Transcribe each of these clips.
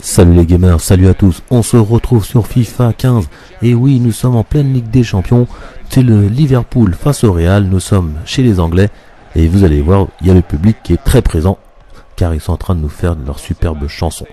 Salut les gamers, salut à tous, on se retrouve sur FIFA 15 et oui, nous sommes en pleine Ligue des Champions, c'est le Liverpool face au Real, nous sommes chez les Anglais et vous allez voir, il y a le public qui est très présent car ils sont en train de nous faire leur superbe chanson.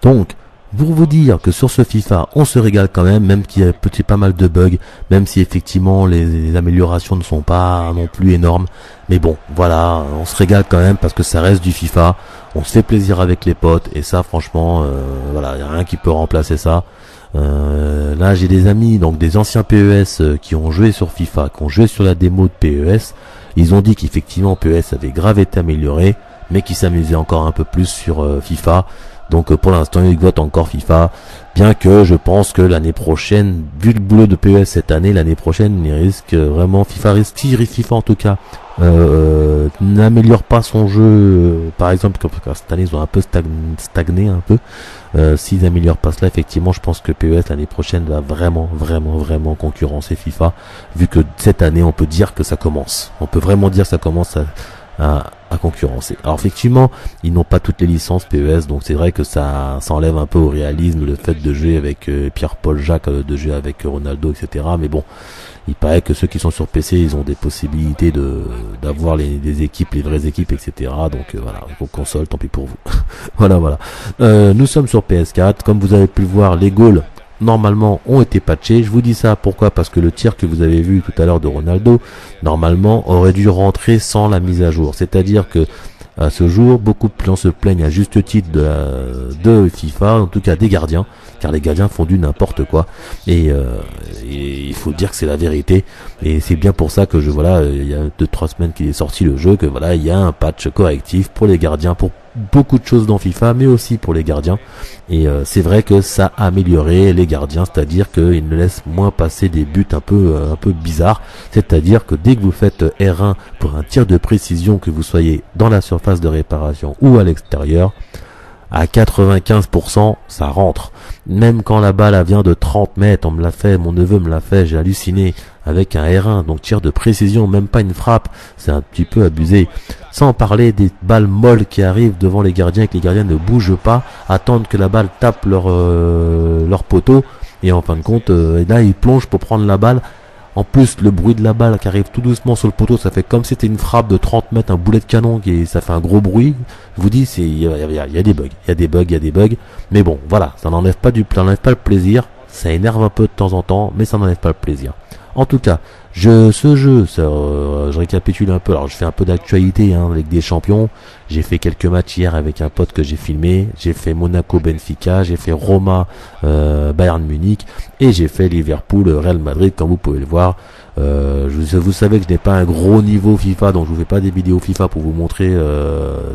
Donc, pour vous dire que sur ce FIFA, on se régale quand même qu'il y a pas mal de bugs, même si effectivement les améliorations ne sont pas non plus énormes. Mais bon, voilà, on se régale quand même parce que ça reste du FIFA, on se fait plaisir avec les potes, et ça franchement, voilà, il n'y a rien qui peut remplacer ça. Là j'ai des amis, donc des anciens PES qui ont joué sur FIFA, qui ont joué sur la démo de PES, ils ont dit qu'effectivement PES avait grave été amélioré, mais qu'ils s'amusaient encore un peu plus sur FIFA. Donc pour l'instant ils votent encore FIFA, bien que je pense que l'année prochaine, vu le boulot de PES cette année, l'année prochaine il risque vraiment, FIFA en tout cas n'améliore pas son jeu, par exemple comme cette année ils ont un peu stagné un peu, s'ils n'améliorent pas cela, effectivement je pense que PES l'année prochaine va vraiment concurrencer FIFA, vu que cette année on peut dire que ça commence, on peut vraiment dire que ça commence à concurrencer. Alors effectivement, ils n'ont pas toutes les licences PES, donc c'est vrai que ça enlève un peu au réalisme le fait de jouer avec Pierre-Paul Jacques, de jouer avec Ronaldo, etc. Mais bon, il paraît que ceux qui sont sur PC, ils ont des possibilités d'avoir des équipes, les vraies équipes, etc. Donc voilà, vos consoles, tant pis pour vous. voilà. Nous sommes sur PS4, comme vous avez pu le voir, les goals normalement ont été patchés. Je vous dis ça pourquoi? Parce que le tir que vous avez vu tout à l'heure de Ronaldo normalement aurait dû rentrer sans la mise à jour, c'est-à-dire que à ce jour beaucoup de gens se plaignent à juste titre de FIFA, en tout cas des gardiens, car les gardiens font du n'importe quoi, et il faut dire que c'est la vérité, et c'est bien pour ça que il y a 2-3 semaines qu'il est sorti le jeu, que voilà, il y a un patch correctif pour les gardiens, pour beaucoup de choses dans FIFA, mais aussi pour les gardiens, et c'est vrai que ça a amélioré les gardiens, c'est-à-dire qu'ils ne laissent moins passer des buts un peu bizarres, c'est-à-dire que dès que vous faites R1 pour un tir de précision, que vous soyez dans la surface de réparation ou à l'extérieur, à 95% ça rentre, même quand la balle vient de 30 mètres, on me l'a fait, mon neveu me l'a fait, j'ai halluciné, avec un R1, donc tir de précision, même pas une frappe, c'est un petit peu abusé, sans parler des balles molles qui arrivent devant les gardiens et que les gardiens ne bougent pas, attendent que la balle tape leur poteau, et en fin de compte, là ils plongent pour prendre la balle. En plus, le bruit de la balle qui arrive tout doucement sur le poteau, ça fait comme si c'était une frappe de 30 mètres, un boulet de canon, ça fait un gros bruit. Je vous dis, il y a des bugs, mais bon, voilà, ça n'enlève pas le plaisir, ça énerve un peu de temps en temps, mais ça n'enlève pas le plaisir. En tout cas, ce jeu, je récapitule un peu, alors je fais un peu d'actualité avec des champions, j'ai fait quelques matchs hier avec un pote que j'ai filmé, j'ai fait Monaco-Benfica, j'ai fait Roma, Bayern Munich, et j'ai fait Liverpool-Real Madrid, comme vous pouvez le voir. Vous savez que je n'ai pas un gros niveau FIFA, donc je vous fais pas des vidéos FIFA pour vous montrer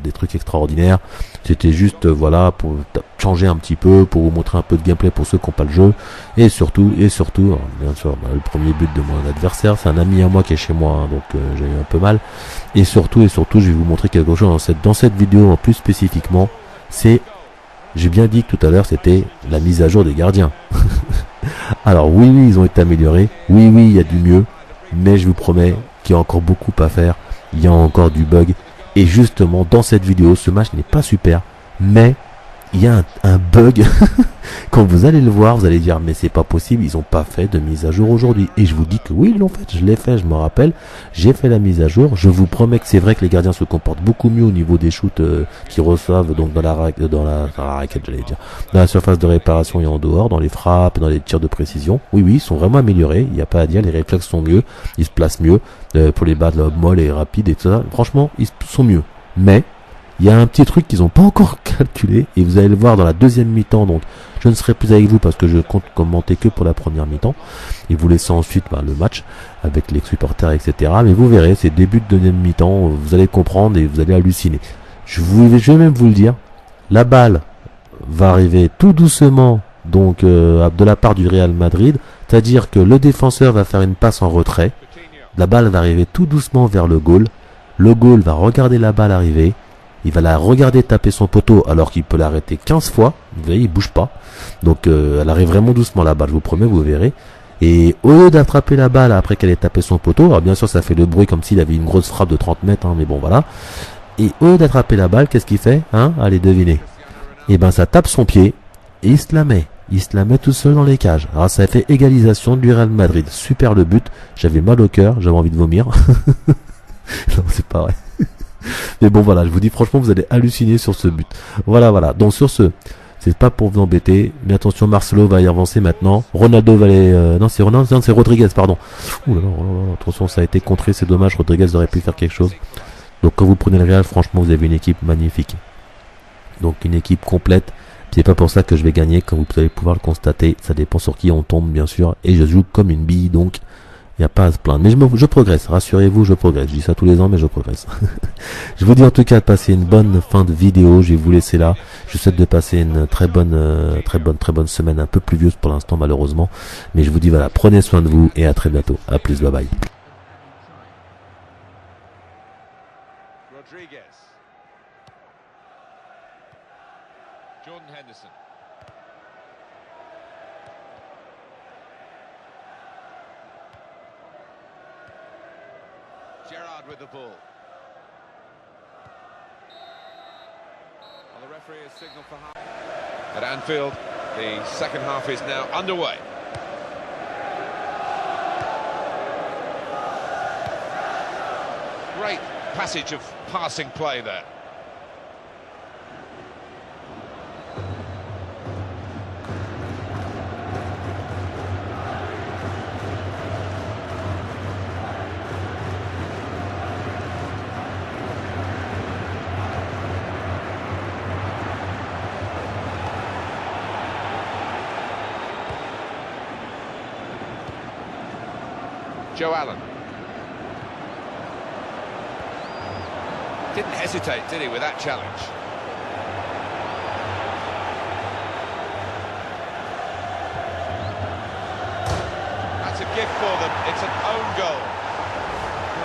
des trucs extraordinaires. C'était juste voilà, pour changer un petit peu, pour vous montrer un peu de gameplay pour ceux qui n'ont pas le jeu, et surtout, bien sûr, le premier but de mon adversaire, c'est un ami à moi qui est chez moi, donc j'ai eu un peu mal. Et surtout, je vais vous montrer quelque chose dans cette vidéo en plus spécifiquement, j'ai bien dit que tout à l'heure, c'était la mise à jour des gardiens. Alors oui, ils ont été améliorés, oui, il y a du mieux, mais je vous promets qu'il y a encore beaucoup à faire, il y a encore du bug, et justement, dans cette vidéo, ce match n'est pas super, mais il y a un bug. Quand vous allez le voir, vous allez dire mais c'est pas possible, ils ont pas fait de mise à jour aujourd'hui, et je vous dis que oui, ils l'ont fait, je l'ai fait, je me rappelle, j'ai fait la mise à jour. Je vous promets que c'est vrai que les gardiens se comportent beaucoup mieux au niveau des shoots qu'ils reçoivent, donc dans la raquette, j'allais dire, dans la surface de réparation et en dehors, dans les frappes, dans les tirs de précision. Oui, ils sont vraiment améliorés, il n'y a pas à dire, les réflexes sont mieux, ils se placent mieux pour les balles molles et rapides et tout ça, franchement ils sont mieux, mais il y a un petit truc qu'ils n'ont pas encore calculé, et vous allez le voir dans la deuxième mi-temps, donc je ne serai plus avec vous parce que je compte commenter que pour la première mi-temps, et vous laissez ensuite le match avec les supporters, etc. Mais vous verrez, c'est début de deuxième mi-temps, vous allez comprendre et vous allez halluciner. Je vais même vous le dire, la balle va arriver tout doucement, donc de la part du Real Madrid, c'est-à-dire que le défenseur va faire une passe en retrait, la balle va arriver tout doucement vers le goal va regarder la balle arriver, il va la regarder taper son poteau alors qu'il peut l'arrêter 15 fois. Vous voyez, il bouge pas. Donc elle arrive vraiment doucement la balle, je vous promets, vous verrez. Et au lieu d'attraper la balle après qu'elle ait tapé son poteau, alors bien sûr ça fait le bruit comme s'il avait une grosse frappe de 30 mètres, hein, mais bon voilà. Et au lieu d'attraper la balle, qu'est-ce qu'il fait, hein? Allez, devinez. Et ben ça tape son pied et il se la met. Il se la met tout seul dans les cages. Alors ça a fait égalisation du Real Madrid. Super le but. J'avais mal au cœur, j'avais envie de vomir. Non, c'est pas vrai. Mais bon voilà, je vous dis franchement, vous allez halluciner sur ce but. Voilà. Donc sur ce, c'est pas pour vous embêter, mais attention, Marcelo va y avancer maintenant. Ronaldo va aller... non, c'est Rodriguez, pardon. Ouh là là, attention, ça a été contré, c'est dommage. Rodriguez aurait pu faire quelque chose. Donc quand vous prenez le Real, franchement, vous avez une équipe magnifique. Donc une équipe complète. C'est pas pour ça que je vais gagner, comme vous allez pouvoir le constater. Ça dépend sur qui on tombe, bien sûr. Et je joue comme une bille, donc il n'y a pas à se plaindre. Mais je progresse, rassurez-vous, je progresse. Je dis ça tous les ans, mais je progresse. Je vous dis en tout cas de passer une bonne fin de vidéo. Je vais vous laisser là. Je vous souhaite de passer une très bonne semaine, un peu pluvieuse pour l'instant, malheureusement. Mais je vous dis voilà, prenez soin de vous et à très bientôt. À plus, bye bye. Jordan Henderson. Gerrard with the ball. Well, the referee has signalled for half. At Anfield, the second half is now underway. Great passage of passing play there. Joe Allen. Didn't hesitate, did he, with that challenge? That's a gift for them. It's an own goal.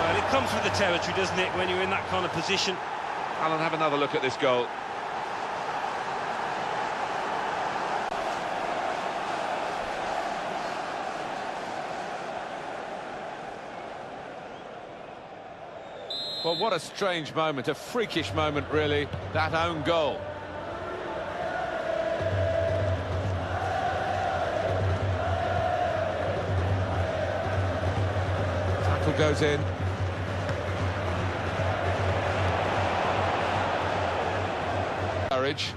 Well, it comes with the territory, doesn't it, when you're in that kind of position? Alan, have another look at this goal. Well, what a strange moment, a freakish moment, really, that own goal. Tackle goes in. Courage.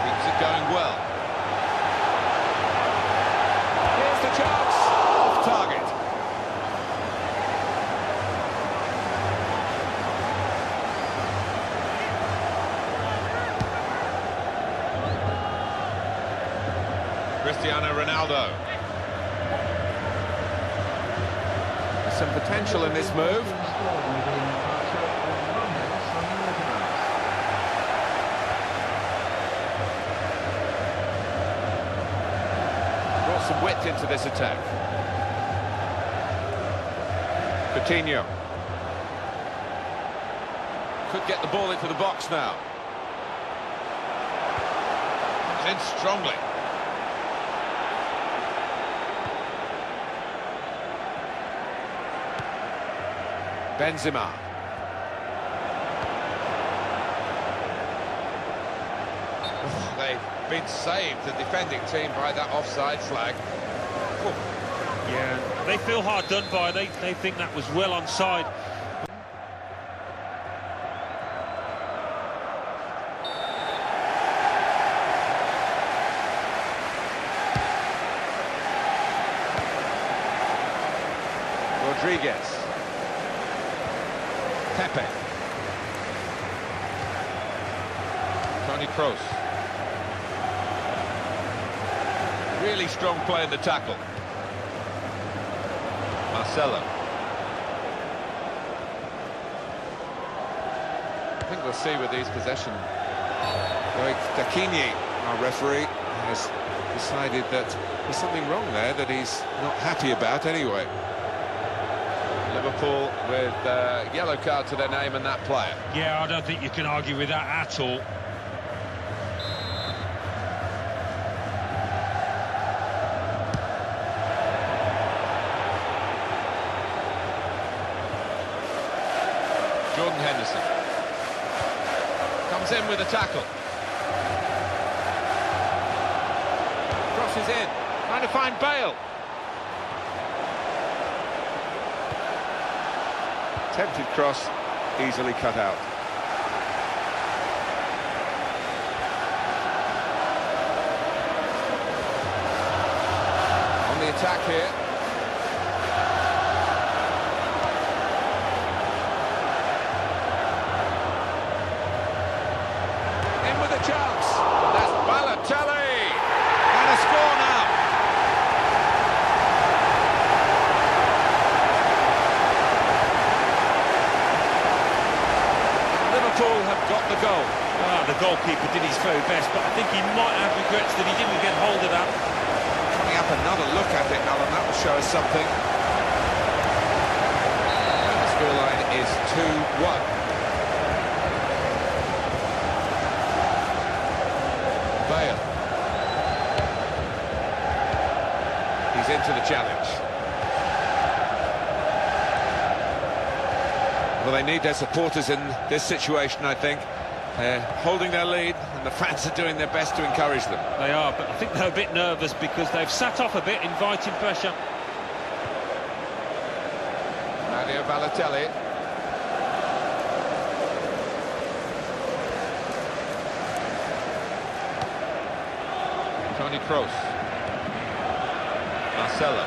Keeps it going well. Here's the chance. Off target. Cristiano Ronaldo. There's some potential in this move. Brought some width into this attack. Coutinho. Could get the ball into the box now. It's in strongly. Benzema. They've been saved, the defending team, by that offside flag. Yeah, they feel hard done by. They think that was well onside. Rodriguez. Pepe. Toni Kroos. Really strong play in the tackle. Marcelo. I think we'll see with these possession. Dakini, our referee, has decided that there's something wrong there that he's not happy about anyway. Liverpool with yellow card to their name and that player. Yeah, I don't think you can argue with that at all. Jordan Henderson comes in with a tackle. Crosses in, trying to find Bale. Tempted cross, easily cut out. On the attack here. In with a chance. That's Balotelli. And a score now. Liverpool have got the goal. The goalkeeper did his very best, but I think he might have regrets that he didn't get hold of that. Coming up another look at it, Alan, that will show us something. And the scoreline is 2-1. Bale. He's into the challenge. Well, they need their supporters in this situation, I think. They're holding their lead, and the fans are doing their best to encourage them. They are, but I think they're a bit nervous because they've sat off a bit, inviting pressure. Mario Balotelli. Toni Kroos. Marcelo.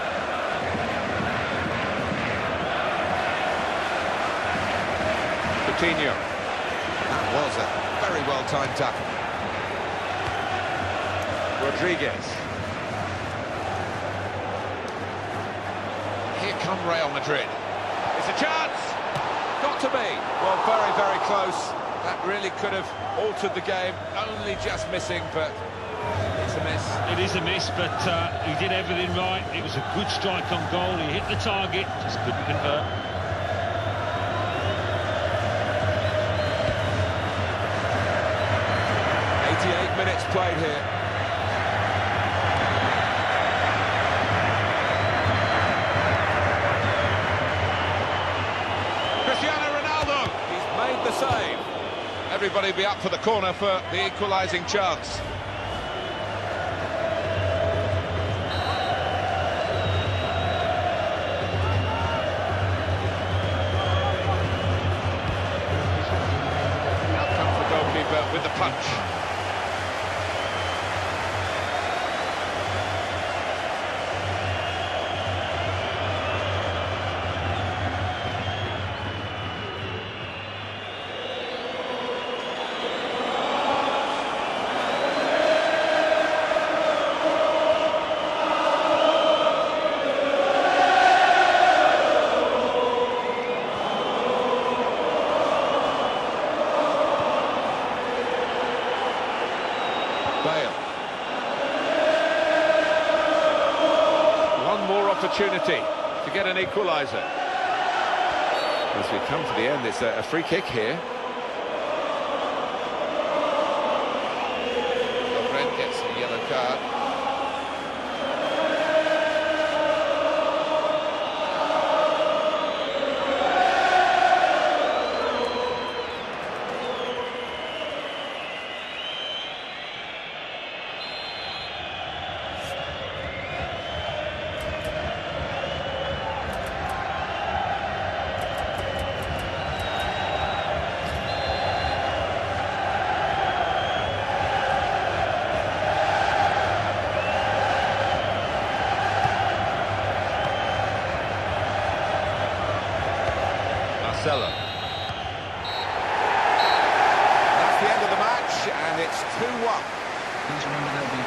Coutinho. That was a very well-timed tackle. Rodriguez. Here come Real Madrid. It's a chance! Got to be. Well, very, very close. That really could have altered the game. Only just missing, but it's a miss. It is a miss, but he did everything right. It was a good strike on goal. He hit the target, just couldn't convert. 88 minutes played here. Cristiano Ronaldo, he's made the save. Everybody be up for the corner for the equalising chance. Out comes the goalkeeper with the punch. Bale. One more opportunity to get an equaliser. As we come to the end, it's a free kick here. Lovren gets a yellow card. Marcelo. That's the end of the match, and it's 2-1. Please remember there'll be